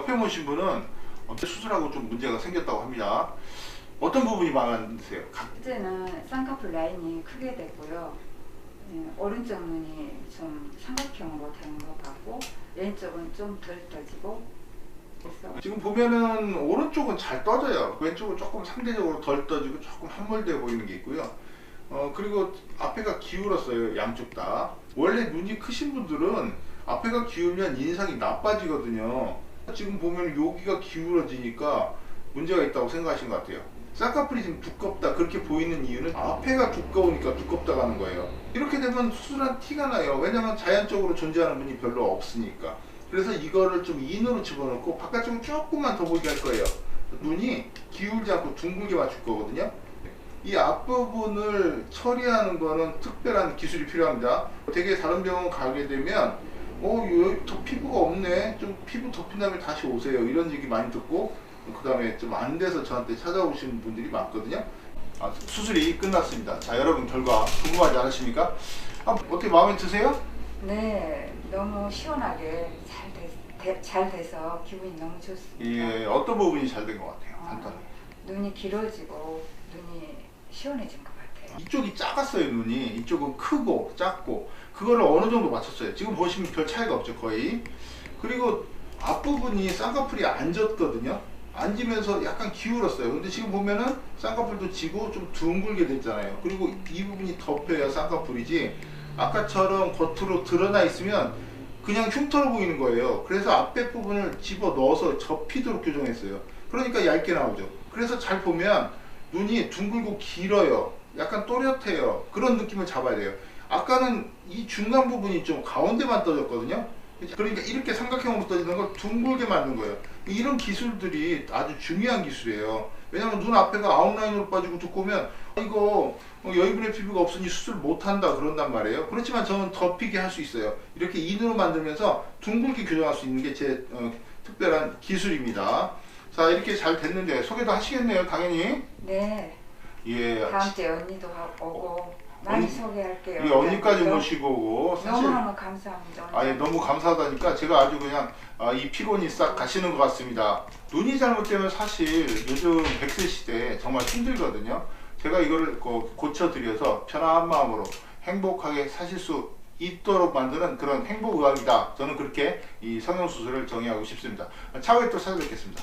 옆에 모신 분은 수술하고 좀 문제가 생겼다고 합니다. 어떤 부분이 마음에 안 드세요? 첫째는 쌍꺼풀 라인이 크게 되고요. 오른쪽 눈이 좀 삼각형으로 된 것 같고 왼쪽은 좀 덜 떠지고 그래서 지금 보면은 오른쪽은 잘 떠져요. 왼쪽은 조금 상대적으로 덜 떠지고 조금 함몰돼 보이는 게 있고요. 그리고 앞에가 기울었어요. 양쪽 다. 원래 눈이 크신 분들은 앞에가 기울면 인상이 나빠지거든요. 지금 보면 여기가 기울어지니까 문제가 있다고 생각하신 것 같아요. 쌍꺼풀이 지금 두껍다 그렇게 보이는 이유는 앞에가 두꺼우니까 두껍다고 하는 거예요. 이렇게 되면 수술한 티가 나요. 왜냐면 자연적으로 존재하는 눈이 별로 없으니까. 그래서 이거를 좀 인으로 집어넣고 바깥쪽으로 조금만 더 보이게 할 거예요. 눈이 기울지 않고 둥글게 맞출 거거든요. 이 앞부분을 처리하는 거는 특별한 기술이 필요합니다. 되게 다른 병원 가게 되면 여기 더 피부가 없네, 좀 피부 덮인 다음에 다시 오세요, 이런 얘기 많이 듣고 그 다음에 좀 안 돼서 저한테 찾아오시는 분들이 많거든요. 수술이 끝났습니다. 자, 여러분 결과 궁금하지 않으십니까? 어떻게 마음에 드세요? 네, 너무 시원하게 잘 돼서 기분이 너무 좋습니다. 예, 어떤 부분이 잘 된 것 같아요? 간단하게. 눈이 길어지고 눈이 시원해진 것 같아요. 이쪽이 작았어요, 눈이. 이쪽은 크고 작고 그거를 어느 정도 맞췄어요. 지금 보시면 별 차이가 없죠, 거의. 그리고 앞부분이 쌍꺼풀이 앉았거든요. 앉으면서 약간 기울었어요. 근데 지금 보면은 쌍꺼풀도 지고 좀 둥글게 됐잖아요. 그리고 이 부분이 덮여야 쌍꺼풀이지 아까처럼 겉으로 드러나 있으면 그냥 흉터로 보이는 거예요. 그래서 앞에 부분을 집어 넣어서 접히도록 교정했어요. 그러니까 얇게 나오죠. 그래서 잘 보면 눈이 둥글고 길어요. 약간 또렷해요. 그런 느낌을 잡아야 돼요. 아까는 이 중간 부분이 좀 가운데만 떠졌거든요. 그러니까 이렇게 삼각형으로 떠지는 걸 둥글게 만든 거예요. 이런 기술들이 아주 중요한 기술이에요. 왜냐면 눈 앞에가 아웃라인으로 빠지고 두꺼우면 이거 여유분의 피부가 없으니 수술 못한다 그런단 말이에요. 그렇지만 저는 덮이게 할 수 있어요. 이렇게 인으로 만들면서 둥글게 교정할 수 있는 게 제 특별한 기술입니다. 자, 이렇게 잘 됐는데 소개도 하시겠네요, 당연히. 네. 예. 다음 주에 언니도 오고 많이 소개할게요. 이 언니까지 모시고 오고 사실 너무너무 감사합니다. 예, 너무 감사하다니까 제가 아주 그냥 이 피곤이 싹 가시는 것 같습니다. 눈이 잘못되면 사실 요즘 100세 시대에 정말 힘들거든요. 제가 이거를 고쳐드려서 편안한 마음으로 행복하게 사실 수 있도록 만드는 그런 행복의학이다. 저는 그렇게 이 성형수술을 정의하고 싶습니다. 차후에 또 찾아뵙겠습니다.